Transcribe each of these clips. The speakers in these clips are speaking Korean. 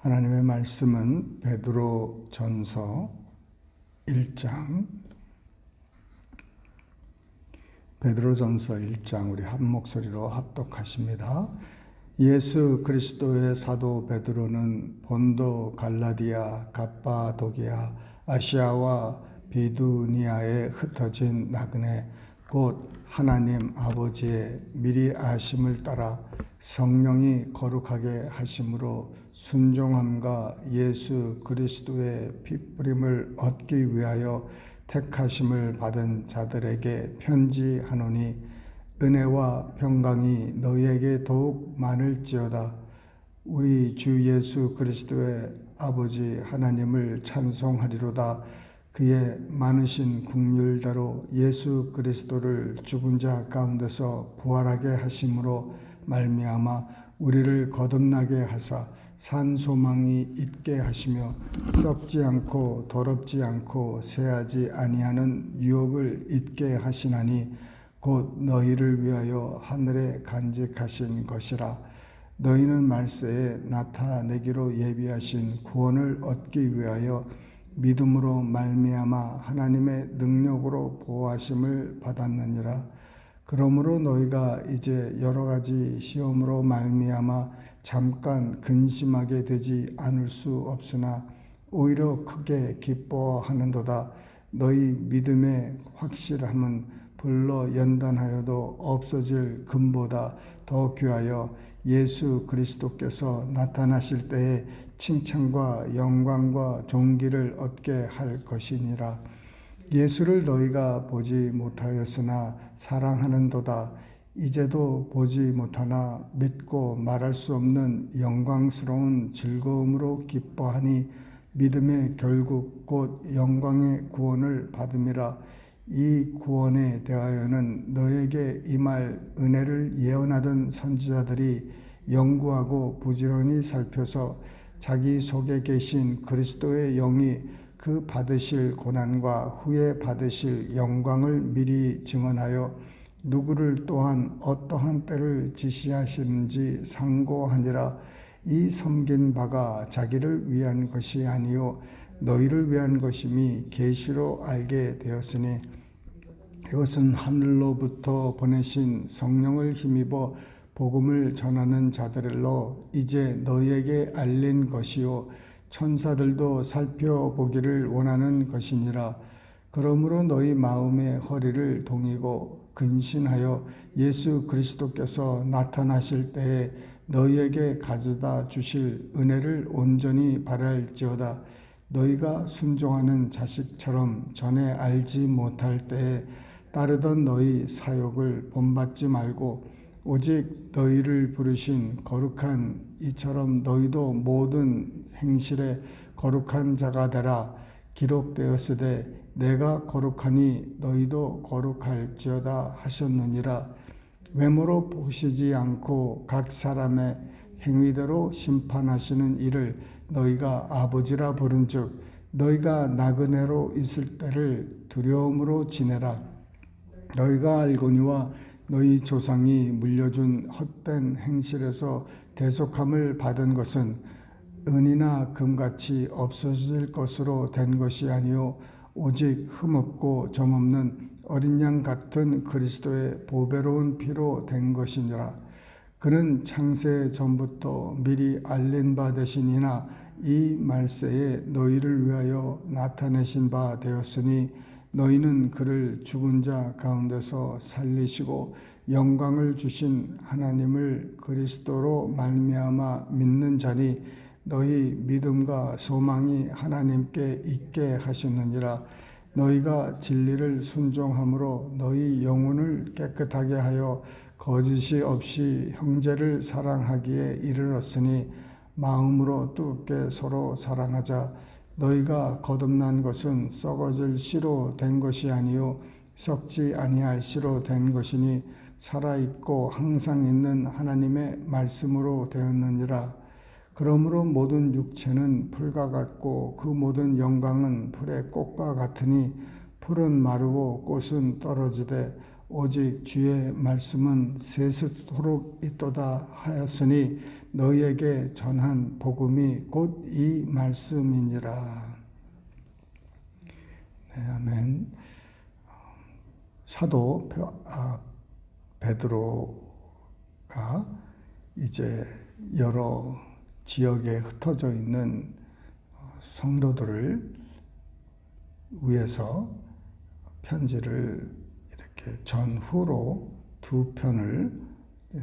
하나님의 말씀은 베드로전서 1장, 베드로전서 1장 우리 한 목소리로 합독하십니다. 예수 그리스도의 사도 베드로는 본도, 갈라디아, 갑바도기아, 아시아와 비두니아에 흩어진 나그네 곧 하나님 아버지의 미리 아심을 따라 성령이 거룩하게 하심으로 순종함과 예수 그리스도의 피뿌림을 얻기 위하여 택하심을 받은 자들에게 편지하노니 은혜와 평강이 너희에게 더욱 많을지어다. 우리 주 예수 그리스도의 아버지 하나님을 찬송하리로다. 그의 많으신 긍휼대로 예수 그리스도를 죽은 자 가운데서 부활하게 하심으로 말미암아 우리를 거듭나게 하사 산 소망이 있게 하시며 썩지 않고 더럽지 않고 쇠하지 아니하는 유업을 있게 하시나니 곧 너희를 위하여 하늘에 간직하신 것이라. 너희는 말세에 나타내기로 예비하신 구원을 얻기 위하여 믿음으로 말미암아 하나님의 능력으로 보호하심을 받았느니라. 그러므로 너희가 이제 여러 가지 시험으로 말미암아 잠깐 근심하게 되지 않을 수 없으나 오히려 크게 기뻐하는도다. 너희 믿음의 확실함은 불러 연단하여도 없어질 금보다 더 귀하여 예수 그리스도께서 나타나실 때에 칭찬과 영광과 존귀를 얻게 할 것이니라. 예수를 너희가 보지 못하였으나 사랑하는도다. 이제도 보지 못하나 믿고 말할 수 없는 영광스러운 즐거움으로 기뻐하니 믿음의 결국 곧 영광의 구원을 받음이라. 이 구원에 대하여는 너에게 임할 은혜를 예언하던 선지자들이 연구하고 부지런히 살펴서 자기 속에 계신 그리스도의 영이 그 받으실 고난과 후에 받으실 영광을 미리 증언하여 누구를 또한 어떠한 때를 지시하시는지 상고하니라. 이 섬긴 바가 자기를 위한 것이 아니요 너희를 위한 것임이 계시로 알게 되었으니 이것은 하늘로부터 보내신 성령을 힘입어 복음을 전하는 자들로 이제 너희에게 알린 것이요 천사들도 살펴보기를 원하는 것이니라. 그러므로 너희 마음의 허리를 동이고 근신하여 예수 그리스도께서 나타나실 때에 너희에게 가져다 주실 은혜를 온전히 바랄지어다. 너희가 순종하는 자식처럼 전에 알지 못할 때에 따르던 너희 사욕을 본받지 말고 오직 너희를 부르신 거룩한 이처럼 너희도 모든 행실에 거룩한 자가 되라. 기록되었으되 내가 거룩하니 너희도 거룩할지어다 하셨느니라. 외모로 보시지 않고 각 사람의 행위대로 심판하시는 이를 너희가 아버지라 부른즉 너희가 나그네로 있을 때를 두려움으로 지내라. 너희가 알거니와 너희 조상이 물려준 헛된 행실에서 대속함을 받은 것은 은이나 금같이 없어질 것으로 된 것이 아니요 오직 흠없고 점없는 어린 양 같은 그리스도의 보배로운 피로 된 것이니라. 그는 창세 전부터 미리 알린 바 되시니나 이 말세에 너희를 위하여 나타내신 바 되었으니 너희는 그를 죽은 자 가운데서 살리시고 영광을 주신 하나님을 그리스도로 말미암아 믿는 자니 너희 믿음과 소망이 하나님께 있게 하시느니라. 너희가 진리를 순종함으로 너희 영혼을 깨끗하게 하여 거짓이 없이 형제를 사랑하기에 이르렀으니 마음으로 뜨겁게 서로 사랑하자. 너희가 거듭난 것은 썩어질 씨로 된 것이 아니요 썩지 아니할 씨로 된 것이니 살아있고 항상 있는 하나님의 말씀으로 되었느니라. 그러므로 모든 육체는 풀과 같고 그 모든 영광은 풀의 꽃과 같으니 풀은 마르고 꽃은 떨어지되 오직 주의 말씀은 세세토록 있도다 하였으니 너희에게 전한 복음이 곧 이 말씀이니라. 네, 아멘. 사도 베드로가 이제 여러 지역에 흩어져 있는 성도들을 위해서 편지를 이렇게 전후로 2편을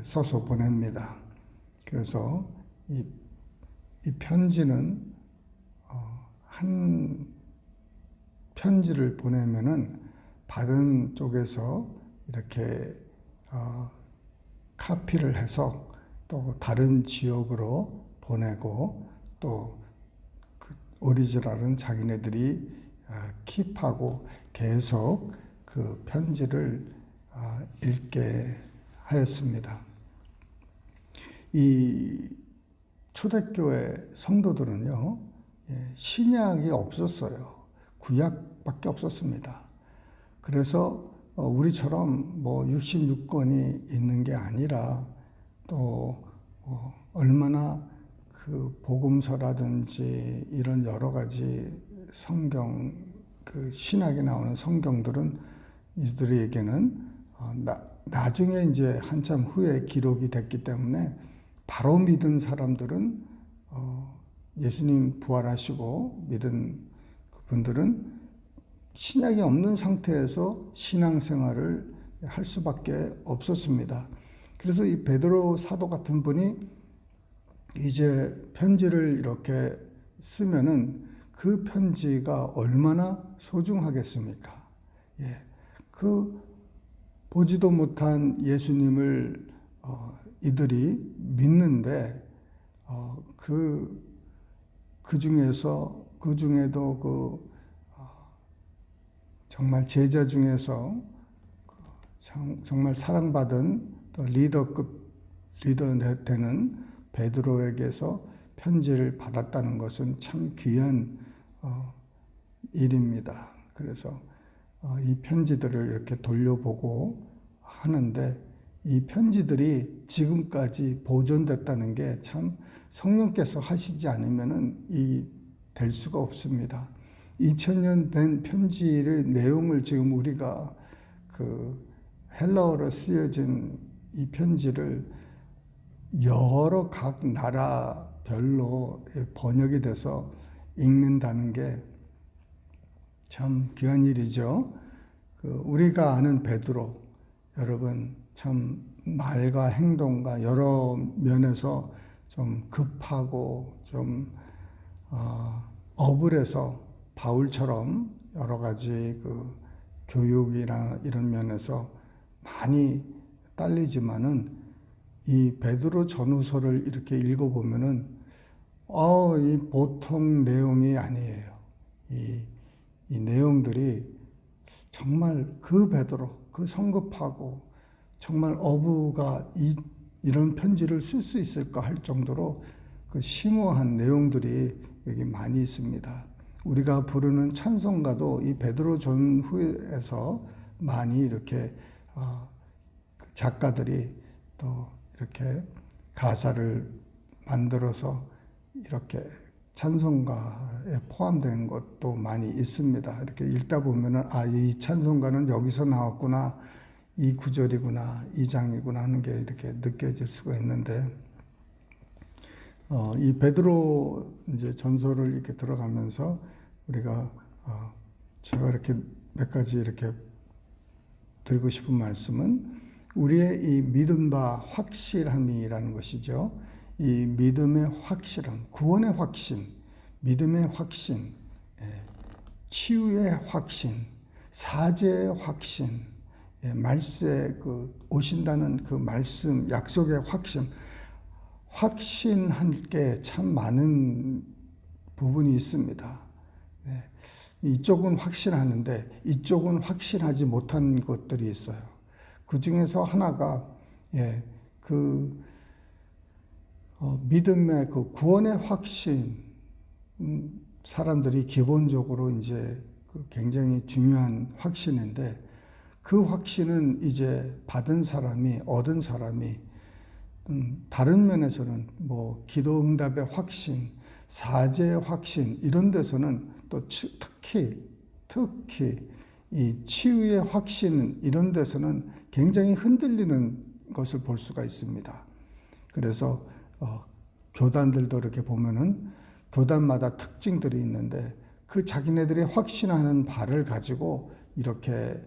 써서 보냅니다. 그래서 이 편지는 한 편지를 보내면은 받은 쪽에서 이렇게 카피를 해서 또 다른 지역으로 보내고 또 그 오리지널은 자기네들이 킵하고 계속 그 편지를 읽게 하였습니다. 이 초대교회 성도들은요, 신약이 없었어요. 구약밖에 없었습니다. 그래서 우리처럼 뭐 66권이 있는 게 아니라 또 얼마나 그 복음서라든지 이런 여러 가지 성경, 그 신학에 나오는 성경들은 이들에게는 나중에 이제 한참 후에 기록이 됐기 때문에 바로 믿은 사람들은 예수님 부활하시고 믿은 그분들은 신약이 없는 상태에서 신앙생활을 할 수밖에 없었습니다. 그래서 이 베드로 사도 같은 분이 이제 편지를 이렇게 쓰면은 그 편지가 얼마나 소중하겠습니까? 그 보지도 못한 예수님을 이들이 믿는데 그 중에도 정말 제자 중에서 정말 사랑받은 또 리더 되는 베드로에게서 편지를 받았다는 것은 참 귀한 일입니다. 그래서 이 편지들을 이렇게 돌려보고 하는데 이 편지들이 지금까지 보존됐다는 게 참 성령께서 하시지 않으면은 될 수가 없습니다. 2000년 된 편지의 내용을 지금 우리가 그 헬라어로 쓰여진 이 편지를 여러 각 나라별로 번역이 돼서 읽는다는 게 참 귀한 일이죠. 우리가 아는 베드로, 여러분 참 말과 행동과 여러 면에서 좀 급하고 좀 억울해서 바울처럼 여러 가지 그 교육이나 이런 면에서 많이 딸리지만은 이 베드로 전후서를 이렇게 읽어보면은 이 보통 내용이 아니에요. 이 내용들이 정말 그 베드로, 그 성급하고 정말 어부가 이런 편지를 쓸 수 있을까 할 정도로 그 심오한 내용들이 여기 많이 있습니다. 우리가 부르는 찬송가도 이 베드로 전후에서 많이 이렇게 작가들이 또 이렇게 가사를 만들어서 이렇게 찬송가에 포함된 것도 많이 있습니다. 이렇게 읽다 보면은 이 찬송가는 여기서 나왔구나, 이 구절이구나, 이 장이구나 하는 게 이렇게 느껴질 수가 있는데, 이 베드로 이제 전서를 이렇게 들어가면서 우리가 제가 이렇게 몇 가지 이렇게 드리고 싶은 말씀은 우리의 이 믿음 바 확실함이라는 것이죠. 이 믿음의 확실함, 구원의 확신, 믿음의 확신, 치유의 확신, 사죄의 확신, 말세 오신다는 그 말씀, 약속의 확신할 게 참 많은 부분이 있습니다. 이쪽은 확신하는데 이쪽은 확신하지 못한 것들이 있어요. 그 중에서 하나가 믿음의 그 구원의 확신, 사람들이 기본적으로 이제 굉장히 중요한 확신인데 그 확신은 이제 받은 사람이, 얻은 사람이 다른 면에서는 뭐 기도 응답의 확신, 사죄의 확신 이런 데서는 또 특히 이 치유의 확신 이런 데서는 굉장히 흔들리는 것을 볼 수가 있습니다. 그래서 교단들도 이렇게 보면은 교단마다 특징들이 있는데 그 자기네들이 확신하는 바를 가지고 이렇게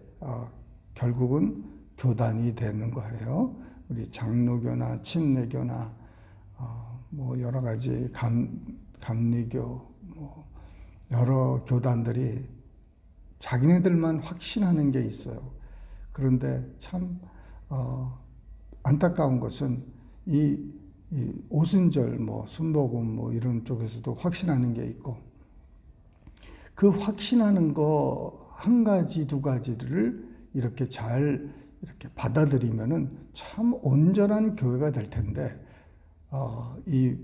결국은 교단이 되는 거예요. 우리 장로교나 침례교나 뭐 여러 가지 감리교 뭐 여러 교단들이 자기네들만 확신하는 게 있어요. 그런데 참 안타까운 것은 이 오순절 뭐 순복음 뭐 이런 쪽에서도 확신하는 게 있고 그 확신하는 거 한 가지 두 가지를 이렇게 잘 이렇게 받아들이면은 참 온전한 교회가 될 텐데 이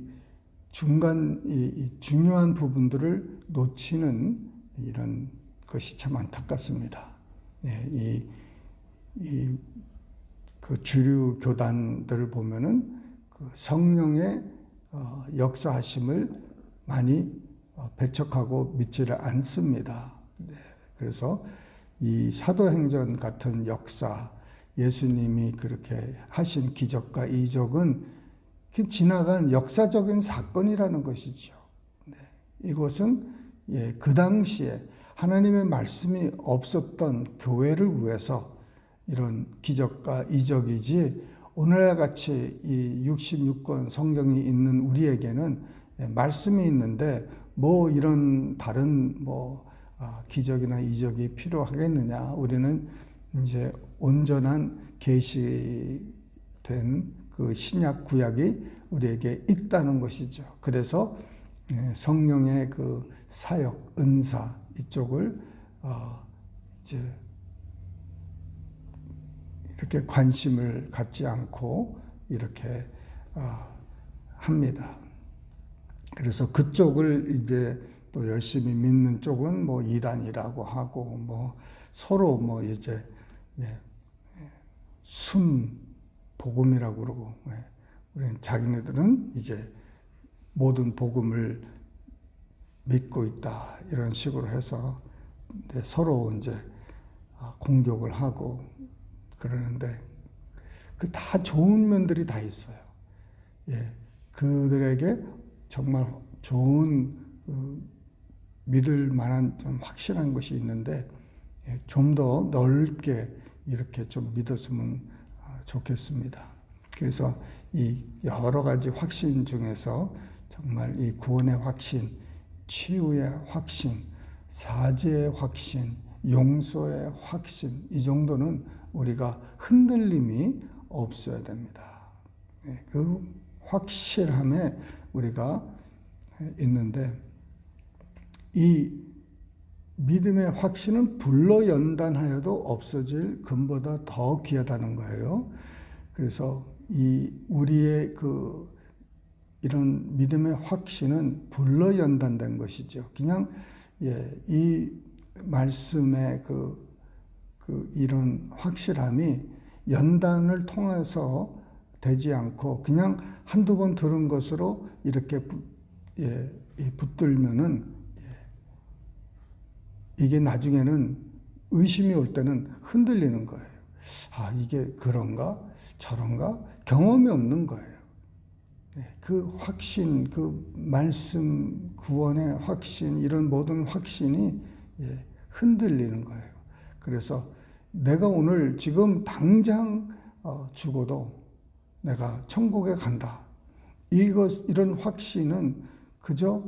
중간 이 중요한 부분들을 놓치는 이런 것이 참 안타깝습니다. 예, 그 주류 교단들을 보면은 그 성령의 역사하심을 많이 배척하고 믿지를 않습니다. 네, 그래서 이 사도행전 같은 역사, 예수님이 그렇게 하신 기적과 이적은 지나간 역사적인 사건이라는 것이죠. 네, 이것은 그 당시에 하나님의 말씀이 없었던 교회를 위해서 이런 기적과 이적이지 오늘날 같이 이 66권 성경이 있는 우리에게는 말씀이 있는데 뭐 이런 다른 뭐 기적이나 이적이 필요하겠느냐. 우리는 이제 온전한 계시된 그 신약 구약이 우리에게 있다는 것이죠. 그래서 성령의 그 사역, 은사 이쪽을 이제 이렇게 관심을 갖지 않고 이렇게 합니다. 그래서 그쪽을 이제 또 열심히 믿는 쪽은 뭐 이단이라고 하고 뭐 서로 뭐 이제 순 복음이라고 그러고 우리는 자기네들은 이제 모든 복음을 믿고 있다 이런 식으로 해서 서로 이제 공격을 하고 그러는데 그 다 좋은 면들이 다 있어요. 그들에게 정말 좋은 믿을 만한 좀 확실한 것이 있는데 좀 더 넓게 이렇게 좀 믿었으면 좋겠습니다. 그래서 이 여러 가지 확신 중에서 정말 이 구원의 확신, 치유의 확신, 사죄의 확신, 용서의 확신 이 정도는 우리가 흔들림이 없어야 됩니다. 그 확실함에 우리가 있는데 이 믿음의 확신은 불로 연단하여도 없어질 금보다 더 귀하다는 거예요. 그래서 이 우리의 그 이런 믿음의 확신은 불로 연단된 것이죠. 그냥 이 말씀의 그 이런 확실함이 연단을 통해서 되지 않고 그냥 한두 번 들은 것으로 이렇게 붙들면은 이게 나중에는 의심이 올 때는 흔들리는 거예요. 이게 그런가 저런가 경험이 없는 거예요. 그 확신, 그 말씀, 구원의 확신, 이런 모든 확신이 흔들리는 거예요. 그래서 내가 오늘 지금 당장 죽어도 내가 천국에 간다. 이런 확신은 그저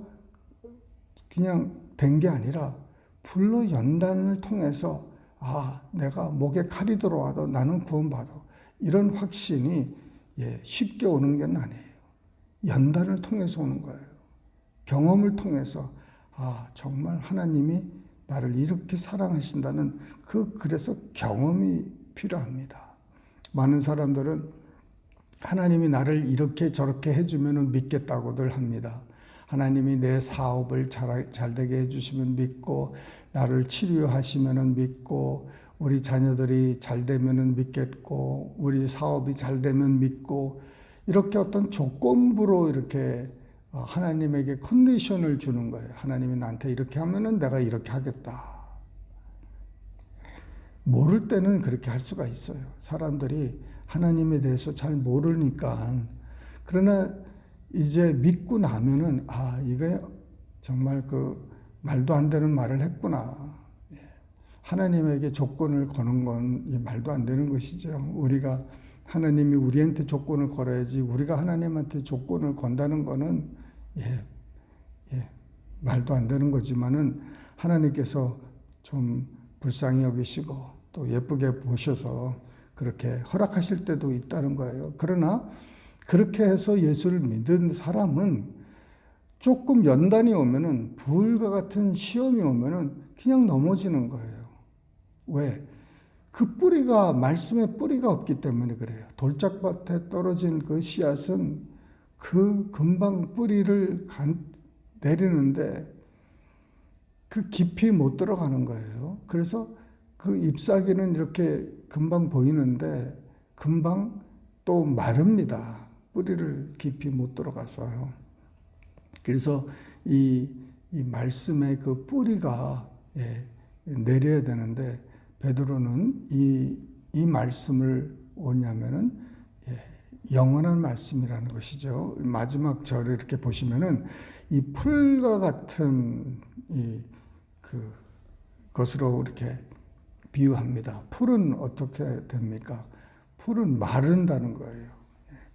그냥 된 게 아니라 불로 연단을 통해서 내가 목에 칼이 들어와도 나는 구원받아. 이런 확신이 쉽게 오는 게 아니에요. 연단을 통해서 오는 거예요. 경험을 통해서 정말 하나님이 나를 이렇게 사랑하신다는 그래서 경험이 필요합니다. 많은 사람들은 하나님이 나를 이렇게 저렇게 해주면 믿겠다고들 합니다. 하나님이 내 사업을 잘 되게 해주시면 믿고 나를 치료하시면 믿고 우리 자녀들이 잘 되면은 믿겠고, 우리 사업이 잘 되면 믿고, 이렇게 어떤 조건부로 이렇게 하나님에게 컨디션을 주는 거예요. 하나님이 나한테 이렇게 하면은 내가 이렇게 하겠다. 모를 때는 그렇게 할 수가 있어요. 사람들이 하나님에 대해서 잘 모르니까. 그러나 이제 믿고 나면은 이게 정말 그 말도 안 되는 말을 했구나. 하나님에게 조건을 거는 건 말도 안 되는 것이죠. 우리가 하나님이 우리한테 조건을 걸어야지 우리가 하나님한테 조건을 건다는 거는 말도 안 되는 거지만은 하나님께서 좀 불쌍히 여기시고 또 예쁘게 보셔서 그렇게 허락하실 때도 있다는 거예요. 그러나 그렇게 해서 예수를 믿은 사람은 조금 연단이 오면은 불과 같은 시험이 오면은 그냥 넘어지는 거예요. 왜? 그 뿌리가 말씀의 뿌리가 없기 때문에 그래요. 돌짝밭에 떨어진 그 씨앗은 그 금방 뿌리를 내리는데 그 깊이 못 들어가는 거예요. 그래서 그 잎사귀는 이렇게 금방 보이는데 금방 또 마릅니다. 뿌리를 깊이 못 들어가서요. 그래서 이 말씀의 그 뿌리가 내려야 되는데 베드로는 이 말씀을 뭐냐면은 영원한 말씀이라는 것이죠. 마지막 절을 이렇게 보시면은 이 풀과 같은 것으로 이렇게 비유합니다. 풀은 어떻게 됩니까? 풀은 마른다는 거예요.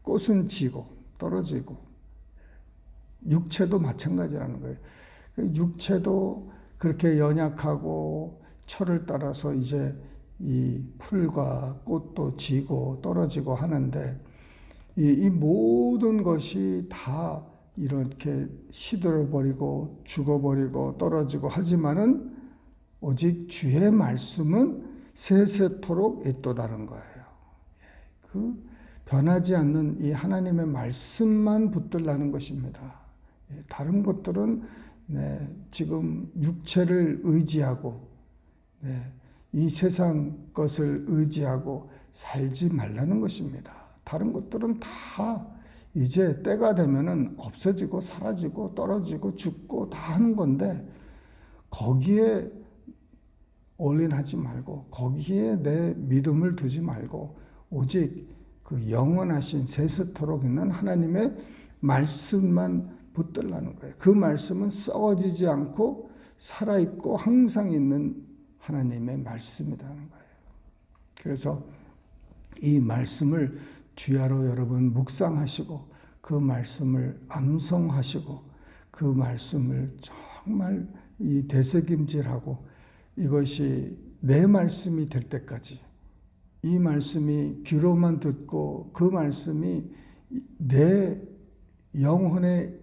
꽃은 지고 떨어지고 육체도 마찬가지라는 거예요. 육체도 그렇게 연약하고 철을 따라서 이제 이 풀과 꽃도 지고 떨어지고 하는데 이 모든 것이 다 이렇게 시들어버리고 죽어버리고 떨어지고 하지만은 오직 주의 말씀은 세세토록 있도다는 거예요. 그 변하지 않는 이 하나님의 말씀만 붙들라는 것입니다. 다른 것들은 지금 육체를 의지하고 이 세상 것을 의지하고 살지 말라는 것입니다. 다른 것들은 다 이제 때가 되면은 없어지고 사라지고 떨어지고 죽고 다 하는 건데 거기에 올인하지 말고 거기에 내 믿음을 두지 말고 오직 그 영원하신 세세토록 있는 하나님의 말씀만 붙들라는 거예요. 그 말씀은 썩어지지 않고 살아있고 항상 있는 하나님의 말씀이라는 거예요. 그래서 이 말씀을 주야로 여러분 묵상하시고 그 말씀을 암송하시고 그 말씀을 정말 이 되새김질하고 이것이 내 말씀이 될 때까지 이 말씀이 귀로만 듣고 그 말씀이 내 영혼의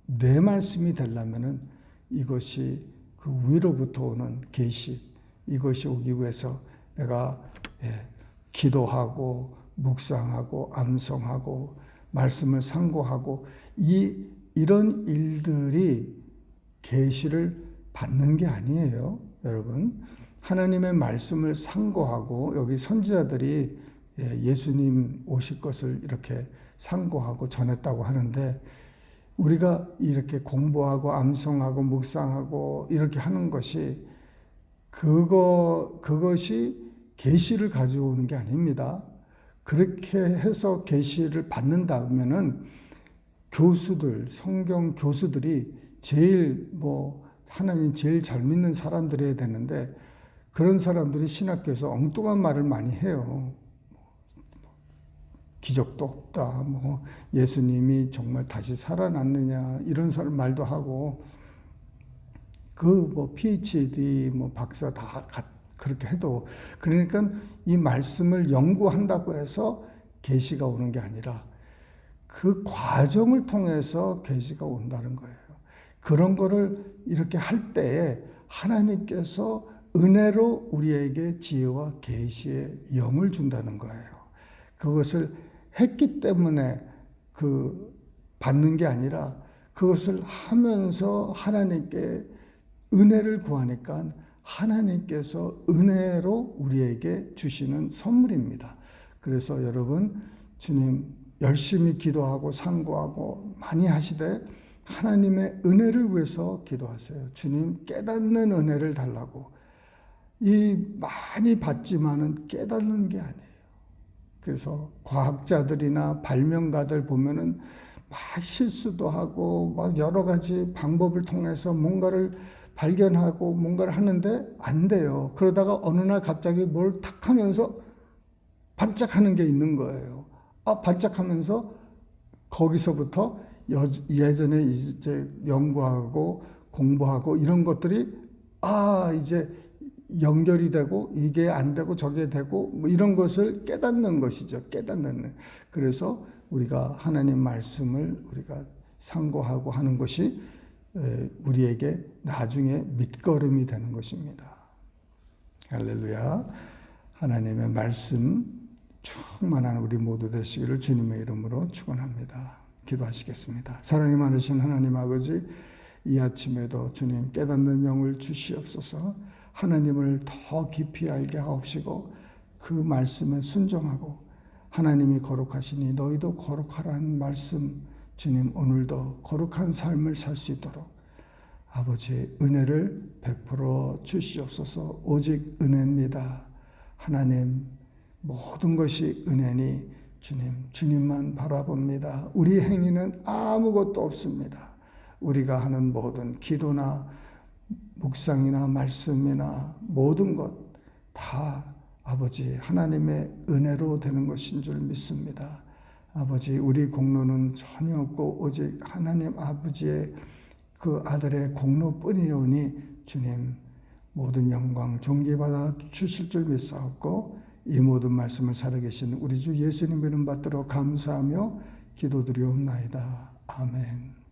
내 말씀이 되려면은 이것이 그 위로부터 오는 계시 이것이 오기 위해서 내가 기도하고 묵상하고 암송하고 말씀을 상고하고 이런 일들이 계시를 받는 게 아니에요, 여러분. 하나님의 말씀을 상고하고 여기 선지자들이 예수님 오실 것을 이렇게 상고하고 전했다고 하는데 우리가 이렇게 공부하고 암송하고 묵상하고 이렇게 하는 것이 그것이 계시를 가져오는 게 아닙니다. 그렇게 해서 계시를 받는다면은 교수들, 성경 교수들이 제일 하나님 제일 잘 믿는 사람들이어야 되는데 그런 사람들이 신학교에서 엉뚱한 말을 많이 해요. 기적도 없다. 예수님이 정말 다시 살아났느냐 이런 말도 하고 PhD 박사 다 그렇게 해도 그러니까 이 말씀을 연구한다고 해서 계시가 오는 게 아니라 그 과정을 통해서 계시가 온다는 거예요. 그런 거를 이렇게 할 때에 하나님께서 은혜로 우리에게 지혜와 계시의 영을 준다는 거예요. 그것을 했기 때문에 받는 게 아니라 그것을 하면서 하나님께 은혜를 구하니까 하나님께서 은혜로 우리에게 주시는 선물입니다. 그래서 여러분, 주님 열심히 기도하고 상고하고 많이 하시되 하나님의 은혜를 위해서 기도하세요. 주님 깨닫는 은혜를 달라고. 이 많이 받지만은 깨닫는 게 아니에요. 그래서 과학자들이나 발명가들 보면은 막 실수도 하고 막 여러 가지 방법을 통해서 뭔가를 발견하고 뭔가를 하는데 안 돼요. 그러다가 어느 날 갑자기 뭘 탁 하면서 반짝하는 게 있는 거예요. 반짝하면서 거기서부터 예전에 이제 연구하고 공부하고 이런 것들이 이제 연결이 되고 이게 안 되고 저게 되고 뭐 이런 것을 깨닫는 것이죠. 깨닫는. 그래서 우리가 하나님 말씀을 우리가 상고하고 하는 것이 우리에게 나중에 밑거름이 되는 것입니다. 할렐루야. 하나님의 말씀 충만한 우리 모두 되시기를 주님의 이름으로 축원합니다. 기도하시겠습니다. 사랑이 많으신 하나님 아버지, 이 아침에도 주님 깨닫는 영을 주시옵소서. 하나님을 더 깊이 알게 하옵시고 그 말씀에 순종하고 하나님이 거룩하시니 너희도 거룩하라는 말씀, 주님 오늘도 거룩한 삶을 살 수 있도록 아버지의 은혜를 베풀어 주시옵소서. 오직 은혜입니다. 하나님, 모든 것이 은혜니 주님만 바라봅니다. 우리 행위는 아무것도 없습니다. 우리가 하는 모든 기도나 묵상이나 말씀이나 모든 것 다 아버지 하나님의 은혜로 되는 것인 줄 믿습니다. 아버지, 우리 공로는 전혀 없고 오직 하나님 아버지의 그 아들의 공로뿐이오니 주님 모든 영광 존귀받아 주실 줄 믿사옵고 이 모든 말씀을 살아계신 우리 주 예수님 이름 받들어 감사하며 기도드리옵나이다. 아멘.